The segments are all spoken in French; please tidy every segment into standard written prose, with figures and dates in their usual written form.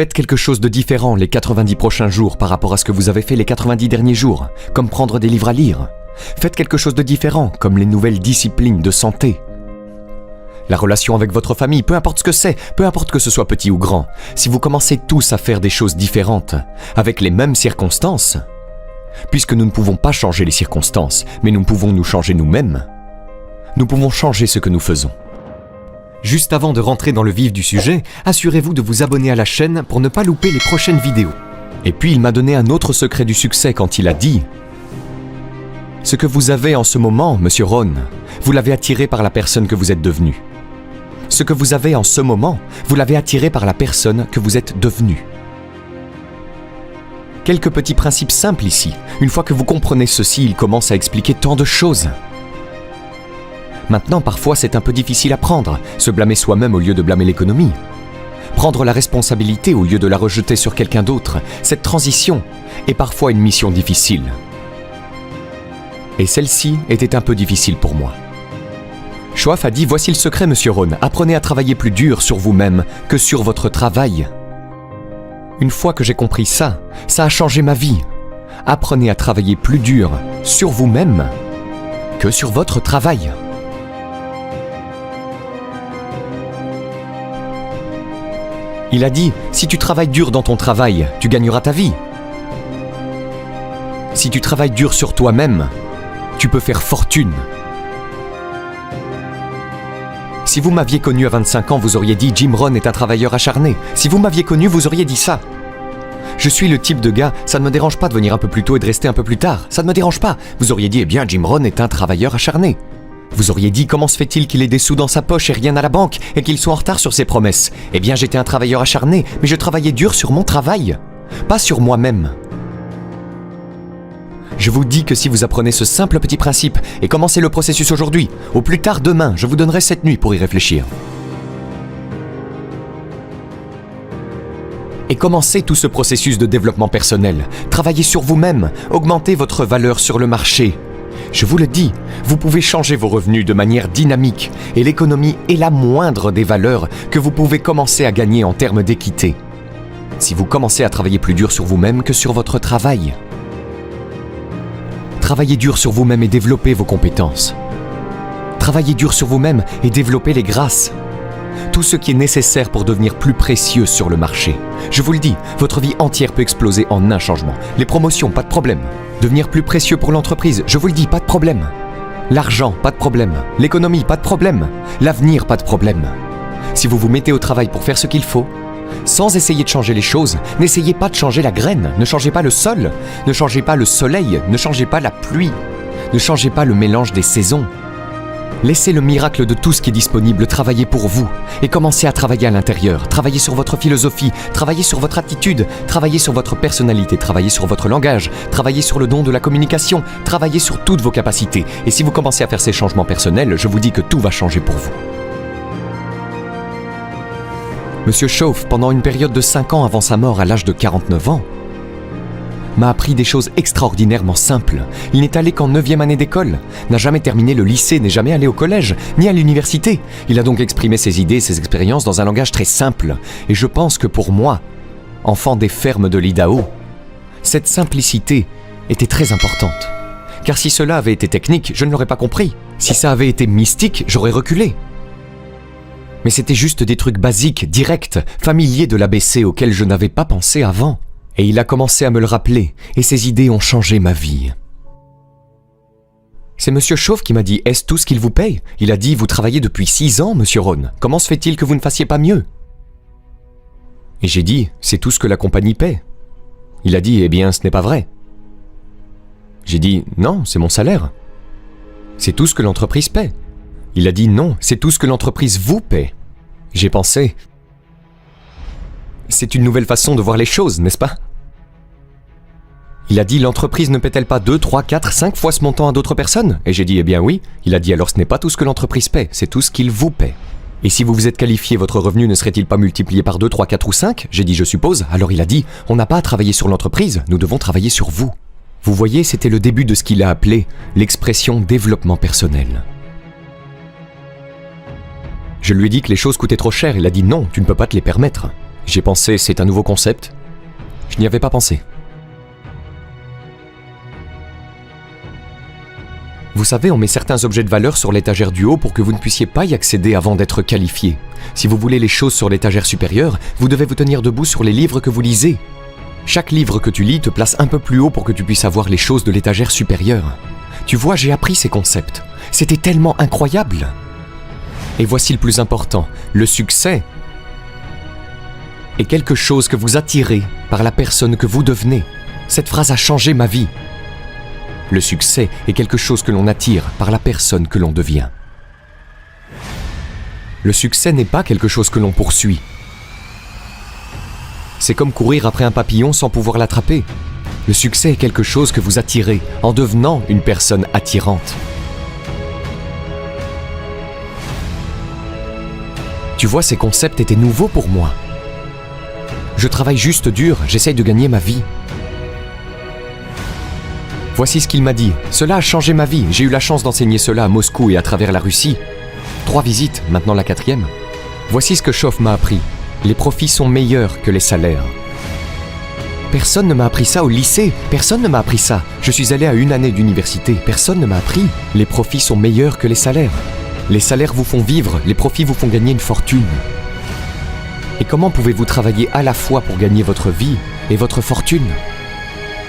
Faites quelque chose de différent les 90 prochains jours par rapport à ce que vous avez fait les 90 derniers jours, comme prendre des livres à lire. Faites quelque chose de différent, comme les nouvelles disciplines de santé. La relation avec votre famille, peu importe ce que c'est, peu importe que ce soit petit ou grand, si vous commencez tous à faire des choses différentes, avec les mêmes circonstances, puisque nous ne pouvons pas changer les circonstances, mais nous pouvons nous changer nous-mêmes, nous pouvons changer ce que nous faisons. Juste avant de rentrer dans le vif du sujet, assurez-vous de vous abonner à la chaîne pour ne pas louper les prochaines vidéos. Et puis il m'a donné un autre secret du succès quand il a dit « Ce que vous avez en ce moment, Monsieur Ron, vous l'avez attiré par la personne que vous êtes devenu. Ce que vous avez en ce moment, vous l'avez attiré par la personne que vous êtes devenu. » Quelques petits principes simples ici. Une fois que vous comprenez ceci, il commence à expliquer tant de choses. Maintenant, parfois, c'est un peu difficile à prendre, se blâmer soi-même au lieu de blâmer l'économie. Prendre la responsabilité au lieu de la rejeter sur quelqu'un d'autre, cette transition est parfois une mission difficile. Et celle-ci était un peu difficile pour moi. Choaf a dit « Voici le secret, Monsieur Ron, apprenez à travailler plus dur sur vous-même que sur votre travail. » Une fois que j'ai compris ça a changé ma vie. Apprenez à travailler plus dur sur vous-même que sur votre travail. Il a dit, si tu travailles dur dans ton travail, tu gagneras ta vie. Si tu travailles dur sur toi-même, tu peux faire fortune. Si vous m'aviez connu à 25 ans, vous auriez dit Jim Rohn est un travailleur acharné. Si vous m'aviez connu, vous auriez dit ça. Je suis le type de gars, ça ne me dérange pas de venir un peu plus tôt et de rester un peu plus tard. Ça ne me dérange pas. Vous auriez dit, eh bien, Jim Rohn est un travailleur acharné. Vous auriez dit, comment se fait-il qu'il ait des sous dans sa poche et rien à la banque, et qu'il soit en retard sur ses promesses? Eh bien, j'étais un travailleur acharné, mais je travaillais dur sur mon travail, pas sur moi-même. Je vous dis que si vous apprenez ce simple petit principe et commencez le processus aujourd'hui, au plus tard demain, je vous donnerai cette nuit pour y réfléchir. Et commencez tout ce processus de développement personnel. Travaillez sur vous-même, augmentez votre valeur sur le marché. Je vous le dis, vous pouvez changer vos revenus de manière dynamique et l'économie est la moindre des valeurs que vous pouvez commencer à gagner en termes d'équité. Si vous commencez à travailler plus dur sur vous-même que sur votre travail. Travaillez dur sur vous-même et développez vos compétences. Travaillez dur sur vous-même et développez les grâces. Tout ce qui est nécessaire pour devenir plus précieux sur le marché. Je vous le dis, votre vie entière peut exploser en un changement. Les promotions, pas de problème. Devenir plus précieux pour l'entreprise, je vous le dis, pas de problème. L'argent, pas de problème. L'économie, pas de problème. L'avenir, pas de problème. Si vous vous mettez au travail pour faire ce qu'il faut, sans essayer de changer les choses, n'essayez pas de changer la graine, ne changez pas le sol, ne changez pas le soleil, ne changez pas la pluie, ne changez pas le mélange des saisons. Laissez le miracle de tout ce qui est disponible travailler pour vous et commencez à travailler à l'intérieur. Travaillez sur votre philosophie, travaillez sur votre attitude, travaillez sur votre personnalité, travaillez sur votre langage, travaillez sur le don de la communication, travaillez sur toutes vos capacités. Et si vous commencez à faire ces changements personnels, je vous dis que tout va changer pour vous. Monsieur Choaf, pendant une période de 5 ans avant sa mort à l'âge de 49 ans, m'a appris des choses extraordinairement simples. Il n'est allé qu'en 9e année d'école, n'a jamais terminé le lycée, n'est jamais allé au collège, ni à l'université. Il a donc exprimé ses idées, ses expériences dans un langage très simple. Et je pense que pour moi, enfant des fermes de l'Idaho, cette simplicité était très importante. Car si cela avait été technique, je ne l'aurais pas compris. Si ça avait été mystique, j'aurais reculé. Mais c'était juste des trucs basiques, directs, familiers de l'ABC auxquels je n'avais pas pensé avant. Et il a commencé à me le rappeler, et ses idées ont changé ma vie. C'est Monsieur Choaf qui m'a dit « Est-ce tout ce qu'il vous paye ?» Il a dit « Vous travaillez depuis 6 ans, Monsieur Ron. Comment se fait-il que vous ne fassiez pas mieux ?» Et j'ai dit « C'est tout ce que la compagnie paie. » Il a dit « Eh bien, ce n'est pas vrai. » J'ai dit « Non, c'est mon salaire. » C'est tout ce que l'entreprise paie. Il a dit « Non, c'est tout ce que l'entreprise vous paie. » J'ai pensé « C'est une nouvelle façon de voir les choses, n'est-ce pas ?» Il a dit « L'entreprise ne paie-t-elle pas 2, 3, 4, 5 fois ce montant à d'autres personnes ?» Et j'ai dit « Eh bien oui. » Il a dit « Alors ce n'est pas tout ce que l'entreprise paie, c'est tout ce qu'il vous paie. » Et si vous vous êtes qualifié, votre revenu ne serait-il pas multiplié par 2, 3, 4 ou 5 ? J'ai dit « Je suppose. » Alors il a dit « On n'a pas à travailler sur l'entreprise, nous devons travailler sur vous. » Vous voyez, c'était le début de ce qu'il a appelé l'expression développement personnel. Je lui ai dit que les choses coûtaient trop cher. Il a dit « Non, tu ne peux pas te les permettre. » J'ai pensé, c'est un nouveau concept. Je n'y avais pas pensé. Vous savez, on met certains objets de valeur sur l'étagère du haut pour que vous ne puissiez pas y accéder avant d'être qualifié. Si vous voulez les choses sur l'étagère supérieure, vous devez vous tenir debout sur les livres que vous lisez. Chaque livre que tu lis te place un peu plus haut pour que tu puisses avoir les choses de l'étagère supérieure. Tu vois, j'ai appris ces concepts. C'était tellement incroyable. Et voici le plus important, le succès est quelque chose que vous attirez par la personne que vous devenez. Cette phrase a changé ma vie. Le succès est quelque chose que l'on attire par la personne que l'on devient. Le succès n'est pas quelque chose que l'on poursuit. C'est comme courir après un papillon sans pouvoir l'attraper. Le succès est quelque chose que vous attirez en devenant une personne attirante. Tu vois, ces concepts étaient nouveaux pour moi. Je travaille juste dur, j'essaye de gagner ma vie. Voici ce qu'il m'a dit. Cela a changé ma vie. J'ai eu la chance d'enseigner cela à Moscou et à travers la Russie. 3 visites, maintenant la 4e. Voici ce que Schoff m'a appris. Les profits sont meilleurs que les salaires. Personne ne m'a appris ça au lycée. Personne ne m'a appris ça. Je suis allé à 1 année d'université. Personne ne m'a appris. Les profits sont meilleurs que les salaires. Les salaires vous font vivre. Les profits vous font gagner une fortune. Et comment pouvez-vous travailler à la fois pour gagner votre vie et votre fortune ?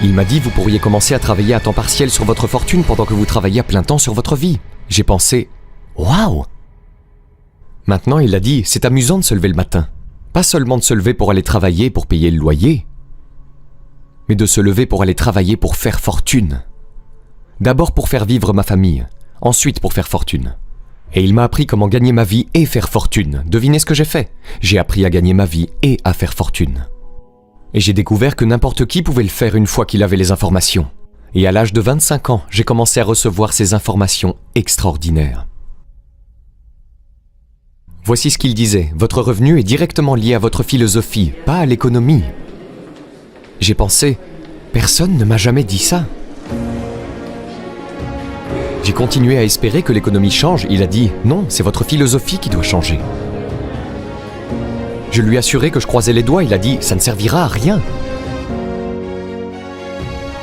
Il m'a dit, vous pourriez commencer à travailler à temps partiel sur votre fortune pendant que vous travaillez à plein temps sur votre vie. J'ai pensé, waouh ! Maintenant, il a dit, c'est amusant de se lever le matin. Pas seulement de se lever pour aller travailler pour payer le loyer, mais de se lever pour aller travailler pour faire fortune. D'abord pour faire vivre ma famille, ensuite pour faire fortune. Et il m'a appris comment gagner ma vie et faire fortune. Devinez ce que j'ai fait. J'ai appris à gagner ma vie et à faire fortune. Et j'ai découvert que n'importe qui pouvait le faire une fois qu'il avait les informations. Et à l'âge de 25 ans, j'ai commencé à recevoir ces informations extraordinaires. Voici ce qu'il disait. Votre revenu est directement lié à votre philosophie, pas à l'économie. J'ai pensé, personne ne m'a jamais dit ça. J'ai continué à espérer que l'économie change. Il a dit, non, c'est votre philosophie qui doit changer. Je lui ai assuré que je croisais les doigts. Il a dit, ça ne servira à rien.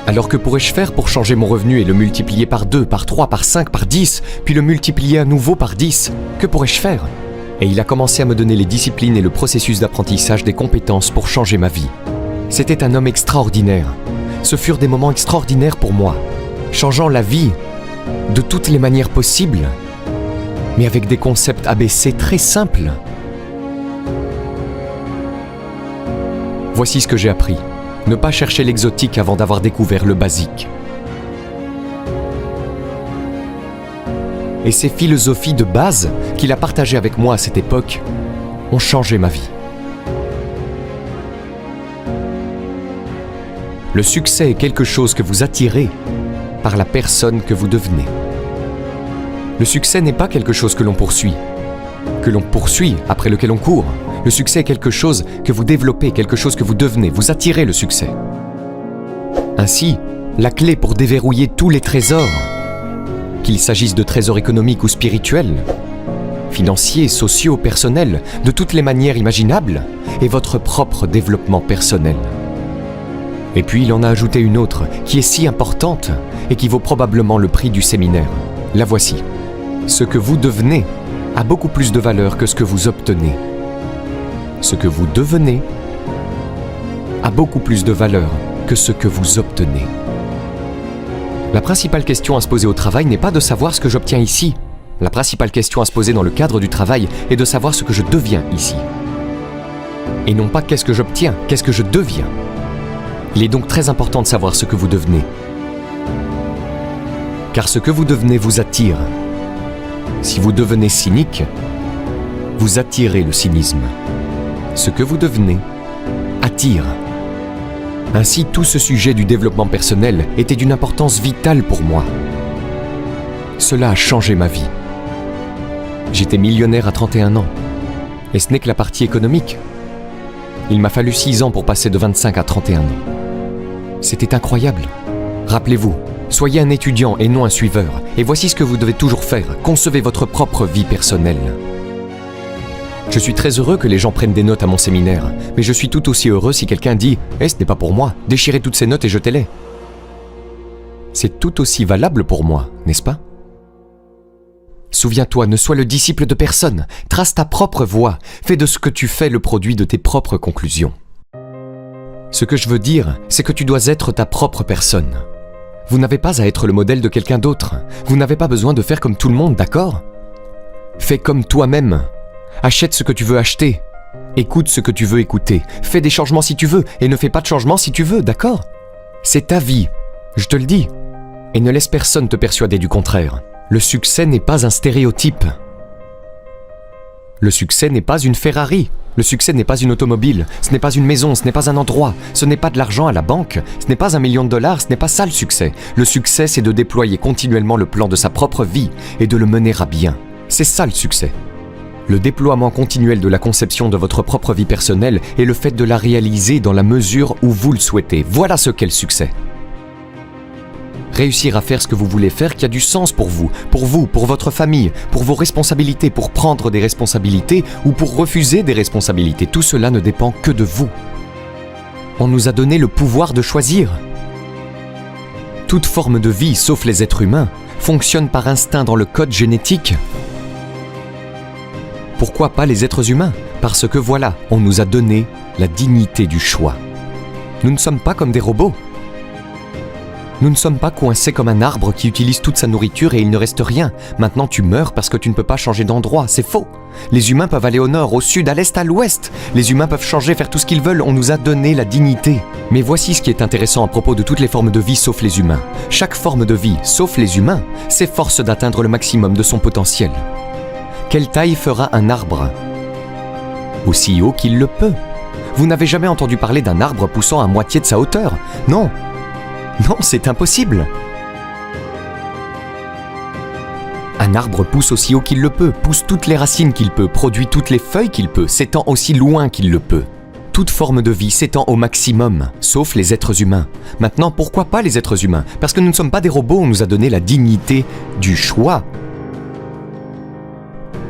Alors que pourrais-je faire pour changer mon revenu et le multiplier par 2, par 3, par 5, par 10, puis le multiplier à nouveau par 10 ? Que pourrais-je faire ? Et il a commencé à me donner les disciplines et le processus d'apprentissage des compétences pour changer ma vie. C'était un homme extraordinaire. Ce furent des moments extraordinaires pour moi, changeant la vie de toutes les manières possibles, mais avec des concepts ABC très simples. Voici ce que j'ai appris. Ne pas chercher l'exotique avant d'avoir découvert le basique. Et ces philosophies de base qu'il a partagées avec moi à cette époque ont changé ma vie. Le succès est quelque chose que vous attirez par la personne que vous devenez. Le succès n'est pas quelque chose que l'on poursuit après lequel on court. Le succès est quelque chose que vous développez, quelque chose que vous devenez. Vous attirez le succès. Ainsi, la clé pour déverrouiller tous les trésors, qu'il s'agisse de trésors économiques ou spirituels, financiers, sociaux, personnels, de toutes les manières imaginables, est votre propre développement personnel. Et puis il en a ajouté une autre, qui est si importante et qui vaut probablement le prix du séminaire. La voici. Ce que vous devenez a beaucoup plus de valeur que ce que vous obtenez. Ce que vous devenez a beaucoup plus de valeur que ce que vous obtenez. La principale question à se poser au travail n'est pas de savoir ce que j'obtiens ici. La principale question à se poser dans le cadre du travail est de savoir ce que je deviens ici. Et non pas qu'est-ce que j'obtiens, qu'est-ce que je deviens. Il est donc très important de savoir ce que vous devenez. Car ce que vous devenez vous attire. Si vous devenez cynique, vous attirez le cynisme. Ce que vous devenez attire. Ainsi, tout ce sujet du développement personnel était d'une importance vitale pour moi. Cela a changé ma vie. J'étais millionnaire à 31 ans. Et ce n'est que la partie économique. Il m'a fallu 6 ans pour passer de 25 à 31 ans. C'était incroyable. Rappelez-vous, soyez un étudiant et non un suiveur. Et voici ce que vous devez toujours faire. Concevez votre propre vie personnelle. Je suis très heureux que les gens prennent des notes à mon séminaire, mais je suis tout aussi heureux si quelqu'un dit « Eh, ce n'est pas pour moi, déchirez toutes ces notes et jetez-les ». C'est tout aussi valable pour moi, n'est-ce pas? Souviens-toi, ne sois le disciple de personne, trace ta propre voie, fais de ce que tu fais le produit de tes propres conclusions. Ce que je veux dire, c'est que tu dois être ta propre personne. Vous n'avez pas à être le modèle de quelqu'un d'autre, vous n'avez pas besoin de faire comme tout le monde, d'accord? Fais comme toi-même. Achète ce que tu veux acheter. Écoute ce que tu veux écouter. Fais des changements si tu veux et ne fais pas de changements si tu veux, d'accord? C'est ta vie, je te le dis. Et ne laisse personne te persuader du contraire. Le succès n'est pas un stéréotype. Le succès n'est pas une Ferrari. Le succès n'est pas une automobile. Ce n'est pas une maison, ce n'est pas un endroit. Ce n'est pas de l'argent à la banque. Ce n'est pas $1 million, ce n'est pas ça le succès. Le succès, c'est de déployer continuellement le plan de sa propre vie et de le mener à bien. C'est ça le succès. Le déploiement continuel de la conception de votre propre vie personnelle et le fait de la réaliser dans la mesure où vous le souhaitez. Voilà ce qu'est le succès. Réussir à faire ce que vous voulez faire qui a du sens pour vous, pour votre famille, pour vos responsabilités, pour prendre des responsabilités ou pour refuser des responsabilités. Tout cela ne dépend que de vous. On nous a donné le pouvoir de choisir. Toute forme de vie, sauf les êtres humains, fonctionne par instinct dans le code génétique. Pourquoi pas les êtres humains? Parce que voilà, on nous a donné la dignité du choix. Nous ne sommes pas comme des robots. Nous ne sommes pas coincés comme un arbre qui utilise toute sa nourriture et il ne reste rien. Maintenant tu meurs parce que tu ne peux pas changer d'endroit, c'est faux. Les humains peuvent aller au nord, au sud, à l'est, à l'ouest. Les humains peuvent changer, faire tout ce qu'ils veulent, on nous a donné la dignité. Mais voici ce qui est intéressant à propos de toutes les formes de vie sauf les humains. Chaque forme de vie, sauf les humains, s'efforce d'atteindre le maximum de son potentiel. Quelle taille fera un arbre? Aussi haut qu'il le peut. Vous n'avez jamais entendu parler d'un arbre poussant à moitié de sa hauteur? Non. Non, c'est impossible. Un arbre pousse aussi haut qu'il le peut, pousse toutes les racines qu'il peut, produit toutes les feuilles qu'il peut, s'étend aussi loin qu'il le peut. Toute forme de vie s'étend au maximum, sauf les êtres humains. Maintenant, pourquoi pas les êtres humains? Parce que nous ne sommes pas des robots, on nous a donné la dignité du choix.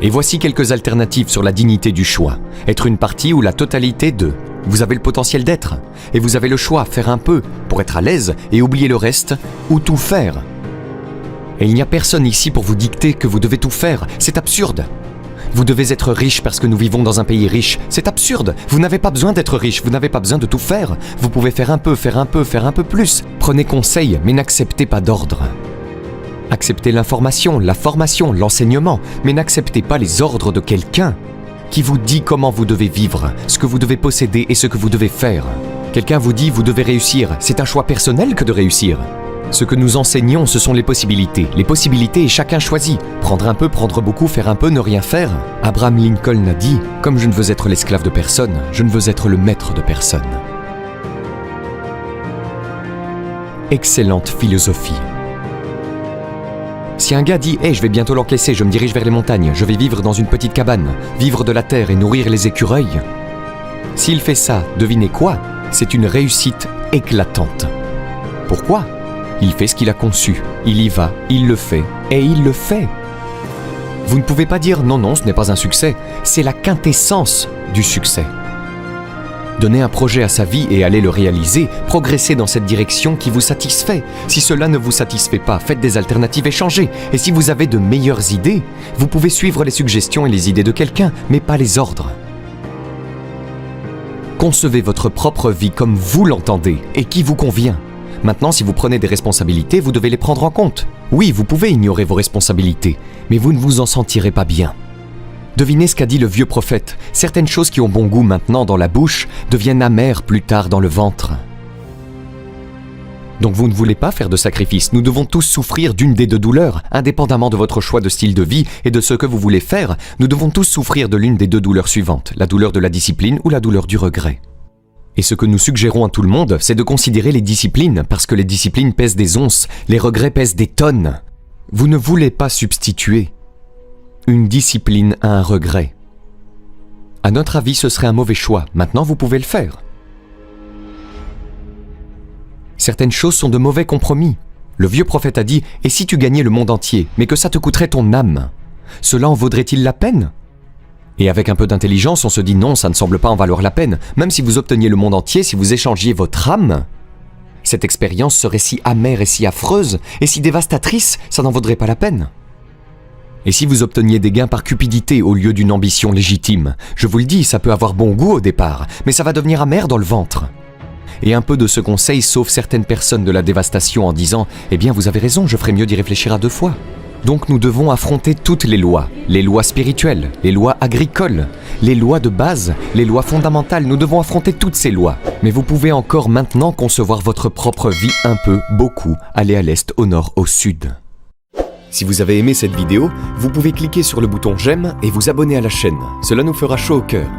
Et voici quelques alternatives sur la dignité du choix. Être une partie ou la totalité de. Vous avez le potentiel d'être, et vous avez le choix, faire un peu pour être à l'aise et oublier le reste, ou tout faire. Et il n'y a personne ici pour vous dicter que vous devez tout faire, c'est absurde. Vous devez être riche parce que nous vivons dans un pays riche, c'est absurde. Vous n'avez pas besoin d'être riche, vous n'avez pas besoin de tout faire. Vous pouvez faire un peu, faire un peu, faire un peu plus. Prenez conseil, mais n'acceptez pas d'ordre. Acceptez l'information, la formation, l'enseignement, mais n'acceptez pas les ordres de quelqu'un qui vous dit comment vous devez vivre, ce que vous devez posséder et ce que vous devez faire. Quelqu'un vous dit « vous devez réussir », c'est un choix personnel que de réussir. Ce que nous enseignons, ce sont les possibilités. Les possibilités et chacun choisit. Prendre un peu, prendre beaucoup, faire un peu, ne rien faire. Abraham Lincoln a dit « Comme je ne veux être l'esclave de personne, je ne veux être le maître de personne ». Excellente philosophie. Si un gars dit « Hey, je vais bientôt l'encaisser, je me dirige vers les montagnes, je vais vivre dans une petite cabane, vivre de la terre et nourrir les écureuils », s'il fait ça, devinez quoi? C'est une réussite éclatante. Pourquoi? Il fait ce qu'il a conçu, il y va, il le fait, et il le fait. Vous ne pouvez pas dire « Non, non, ce n'est pas un succès », c'est la quintessence du succès. Donner un projet à sa vie et aller le réaliser, progresser dans cette direction qui vous satisfait. Si cela ne vous satisfait pas, faites des alternatives et changez. Et si vous avez de meilleures idées, vous pouvez suivre les suggestions et les idées de quelqu'un, mais pas les ordres. Concevez votre propre vie comme vous l'entendez et qui vous convient. Maintenant, si vous prenez des responsabilités, vous devez les prendre en compte. Oui, vous pouvez ignorer vos responsabilités, mais vous ne vous en sentirez pas bien. Devinez ce qu'a dit le vieux prophète. Certaines choses qui ont bon goût maintenant dans la bouche deviennent amères plus tard dans le ventre. Donc vous ne voulez pas faire de sacrifice. Nous devons tous souffrir d'une des deux douleurs. Indépendamment de votre choix de style de vie et de ce que vous voulez faire, nous devons tous souffrir de l'une des deux douleurs suivantes, la douleur de la discipline ou la douleur du regret. Et ce que nous suggérons à tout le monde, c'est de considérer les disciplines, parce que les disciplines pèsent des onces, les regrets pèsent des tonnes. Vous ne voulez pas substituer une discipline à un regret. À notre avis, ce serait un mauvais choix. Maintenant, vous pouvez le faire. Certaines choses sont de mauvais compromis. Le vieux prophète a dit « Et si tu gagnais le monde entier, mais que ça te coûterait ton âme, cela en vaudrait-il la peine ?» Et avec un peu d'intelligence, on se dit non, ça ne semble pas en valoir la peine. Même si vous obteniez le monde entier, si vous échangiez votre âme, cette expérience serait si amère et si affreuse, et si dévastatrice, ça n'en vaudrait pas la peine. Et si vous obteniez des gains par cupidité au lieu d'une ambition légitime, je vous le dis, ça peut avoir bon goût au départ, mais ça va devenir amer dans le ventre. Et un peu de ce conseil sauve certaines personnes de la dévastation en disant « Eh bien, vous avez raison, je ferais mieux d'y réfléchir à 2 fois ». Donc nous devons affronter toutes les lois spirituelles, les lois agricoles, les lois de base, les lois fondamentales, nous devons affronter toutes ces lois. Mais vous pouvez encore maintenant concevoir votre propre vie un peu, beaucoup, aller à l'est, au nord, au sud. Si vous avez aimé cette vidéo, vous pouvez cliquer sur le bouton j'aime et vous abonner à la chaîne, cela nous fera chaud au cœur.